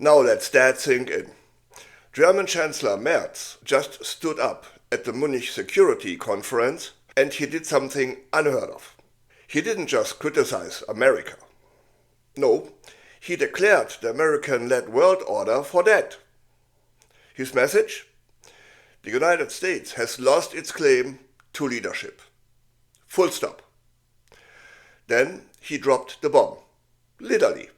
Now let that sink in. German Chancellor Merz just stood up at the Munich Security Conference and he did something unheard of. He didn't just criticize America. No, he declared the American-led world order for dead. His message? The United States has lost its claim to leadership. Full stop. Then he dropped the bomb. Literally.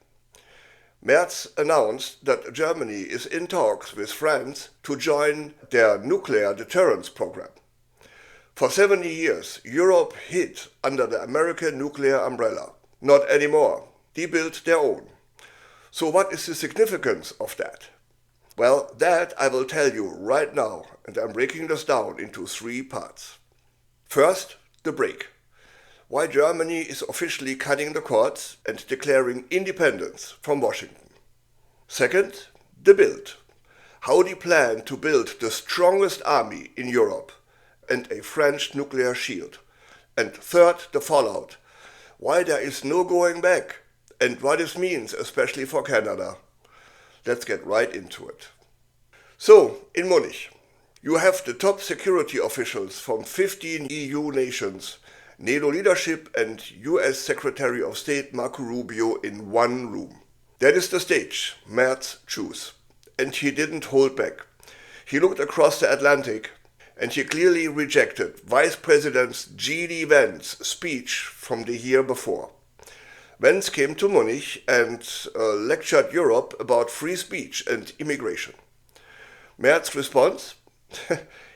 Merz announced that Germany is in talks with France to join their nuclear deterrence program. For 70 years, Europe hid under the American nuclear umbrella. Not anymore. They built their own. So what is the significance of that? Well, that I will tell you right now, and I'm breaking this down into 3 parts. First, the break. Why Germany is officially cutting the cords and declaring independence from Washington. Second, the build. How they plan to build the strongest army in Europe and a French nuclear shield. And third, the fallout. Why there is no going back and what this means, especially for Canada. Let's get right into it. So, in Munich, you have the top security officials from 15 EU nations, NATO leadership and US Secretary of State Marco Rubio in one room. That is the stage Merz chose. And he didn't hold back. He looked across the Atlantic and he clearly rejected Vice President G.D. Vance's speech from the year before. Vance came to Munich and lectured Europe about free speech and immigration. Merz's response?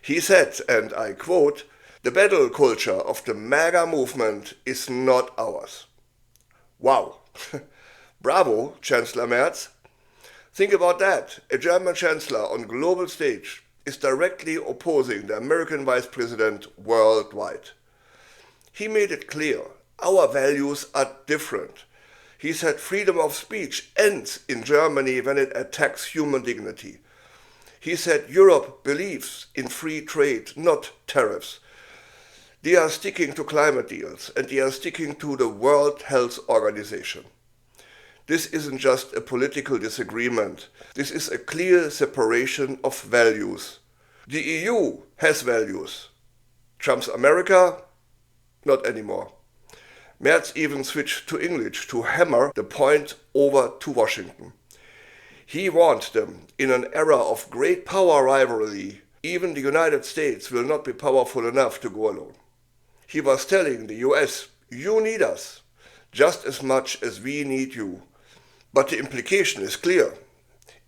He said, and I quote, "The battle culture of the MAGA movement is not ours." Wow. Bravo, Chancellor Merz. Think about that. A German chancellor on global stage is directly opposing the American vice president worldwide. He made it clear, our values are different. He said freedom of speech ends in Germany when it attacks human dignity. He said Europe believes in free trade, not tariffs. They are sticking to climate deals and they are sticking to the World Health Organization. This isn't just a political disagreement. This is a clear separation of values. The EU has values. Trump's America? Not anymore. Merz even switched to English to hammer the point over to Washington. He warned them, in an era of great power rivalry, even the United States will not be powerful enough to go alone. He was telling the US, you need us, just as much as we need you. But the implication is clear.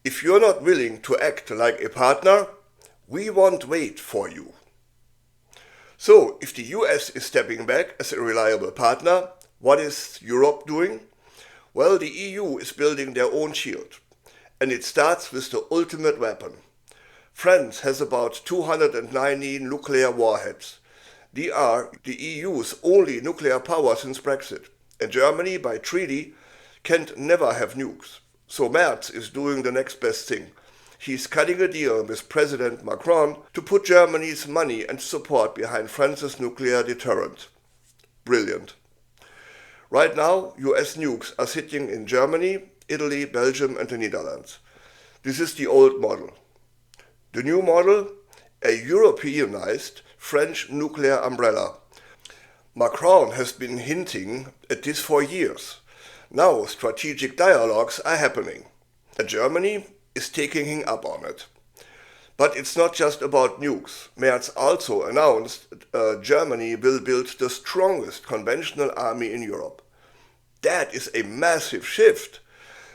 If you're not willing to act like a partner, we won't wait for you. So, if the US is stepping back as a reliable partner, what is Europe doing? Well, the EU is building their own shield. And it starts with the ultimate weapon. France has about 290 nuclear warheads. They are the EU's only nuclear power since Brexit. And Germany, by treaty, can never have nukes. So Merz is doing the next best thing. He's cutting a deal with President Macron to put Germany's money and support behind France's nuclear deterrent. Brilliant. Right now, US nukes are sitting in Germany, Italy, Belgium and the Netherlands. This is the old model. The new model? A Europeanized French nuclear umbrella. Macron has been hinting at this for years. Now strategic dialogues are happening. And Germany is taking him up on it. But it's not just about nukes. Merz also announced Germany will build the strongest conventional army in Europe. That is a massive shift.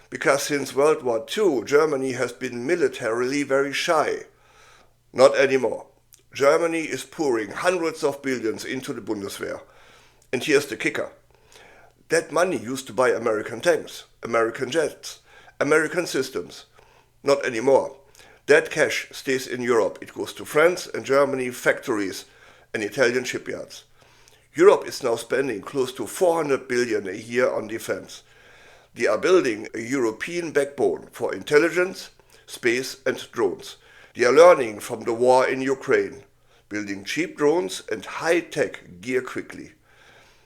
Because since World War II, Germany has been militarily very shy. Not anymore. Germany is pouring hundreds of billions into the Bundeswehr. And here's the kicker. That money used to buy American tanks, American jets, American systems. Not anymore. That cash stays in Europe. It goes to France and Germany factories and Italian shipyards. Europe is now spending close to 400 billion a year on defense. They are building a European backbone for intelligence, space and drones. They are learning from the war in Ukraine, building cheap drones and high-tech gear quickly.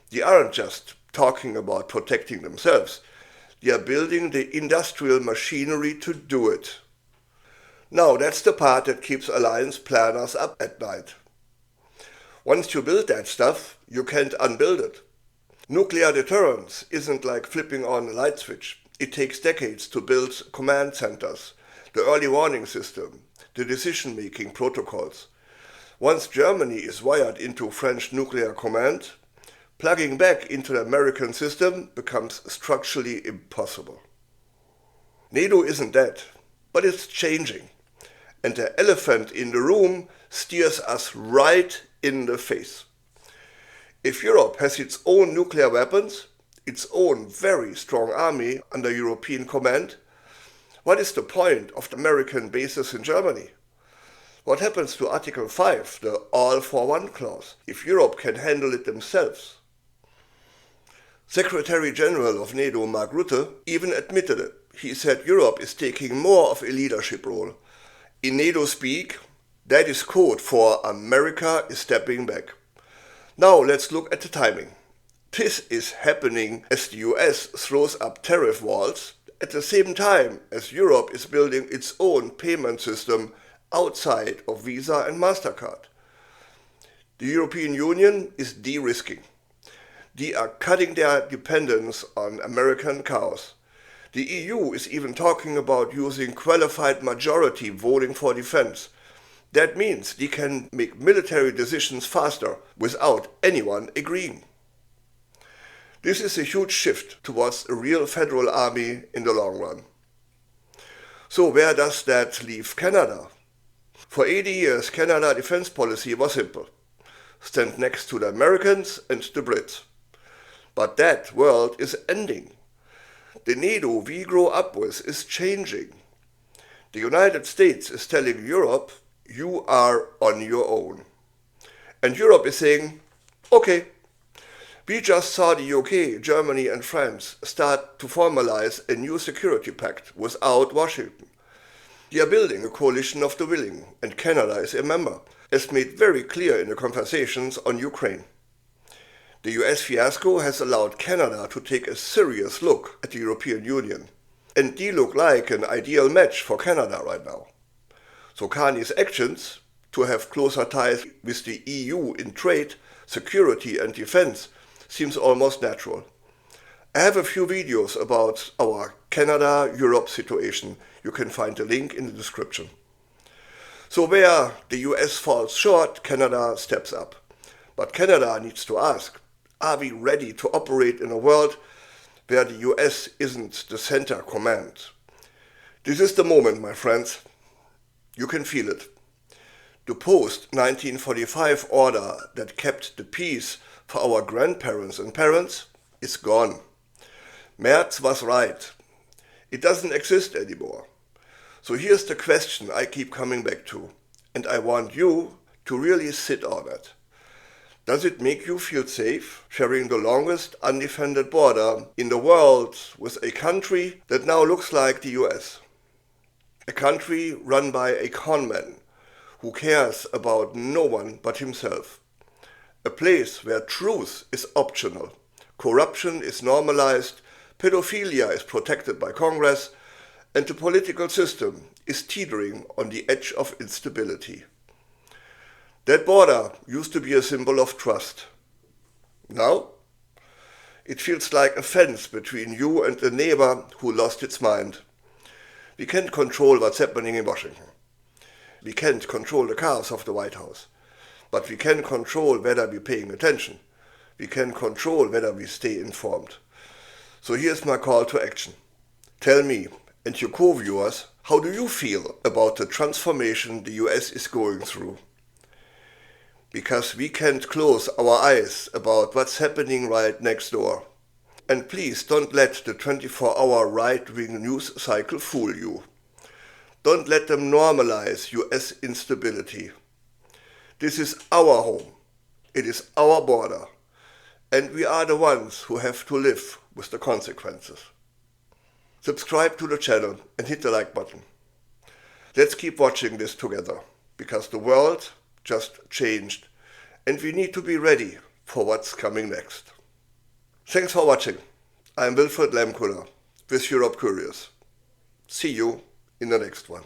They aren't just talking about protecting themselves. They are building the industrial machinery to do it. Now that's the part that keeps alliance planners up at night. Once you build that stuff, you can't unbuild it. Nuclear deterrence isn't like flipping on a light switch. It takes decades to build command centers, the early warning system, the decision-making protocols. Once Germany is wired into French nuclear command, plugging back into the American system becomes structurally impossible. NATO isn't dead, but it's changing. And the elephant in the room steers us right in the face. If Europe has its own nuclear weapons, its own very strong army under European command, what is the point of the American bases in Germany? What happens to Article 5, the all-for-one clause, if Europe can handle it themselves? Secretary General of NATO Mark Rutte even admitted it. He said Europe is taking more of a leadership role. In NATO speak, that is code for America is stepping back. Now let's look at the timing. This is happening as the US throws up tariff walls at the same time as Europe is building its own payment system outside of Visa and MasterCard. The European Union is de-risking. They are cutting their dependence on American cows. The EU is even talking about using qualified majority voting for defense. That means they can make military decisions faster without anyone agreeing. This is a huge shift towards a real federal army in the long run. So where does that leave Canada? For 80 years, Canada's defense policy was simple. Stand next to the Americans and the Brits. But that world is ending. The NATO we grow up with is changing. The United States is telling Europe, you are on your own. And Europe is saying, okay. We just saw the UK, Germany and France start to formalize a new security pact without Washington. They are building a coalition of the willing, and Canada is a member, as made very clear in the conversations on Ukraine. The US fiasco has allowed Canada to take a serious look at the European Union, and they look like an ideal match for Canada right now. So Carney's actions to have closer ties with the EU in trade, security and defense seems almost natural. I have a few videos about our Canada-Europe situation. You can find the link in the description. So where the US falls short, Canada steps up. But Canada needs to ask, are we ready to operate in a world where the US isn't the center command? This is the moment, my friends. You can feel it. The post-1945 order that kept the peace for our grandparents and parents is gone. Merz was right. It doesn't exist anymore. So here's the question I keep coming back to, and I want you to really sit on it. Does it make you feel safe sharing the longest undefended border in the world with a country that now looks like the US? A country run by a conman who cares about no one but himself. A place where truth is optional, corruption is normalized, pedophilia is protected by Congress, and the political system is teetering on the edge of instability. That border used to be a symbol of trust. Now, it feels like a fence between you and a neighbor who lost its mind. We can't control what's happening in Washington. We can't control the cars of the White House. But we can control whether we're paying attention. We can control whether we stay informed. So here's my call to action. Tell me, and your co-viewers, how do you feel about the transformation the US is going through? Because we can't close our eyes about what's happening right next door. And please don't let the 24-hour right-wing news cycle fool you. Don't let them normalize US instability. This is our home. It is our border. And we are the ones who have to live with the consequences. Subscribe to the channel and hit the like button. Let's keep watching this together, because the world just changed and we need to be ready for what's coming next. Thanks for watching. I'm Wilfried Lemkuller. with Europe Curious. See you in the next one.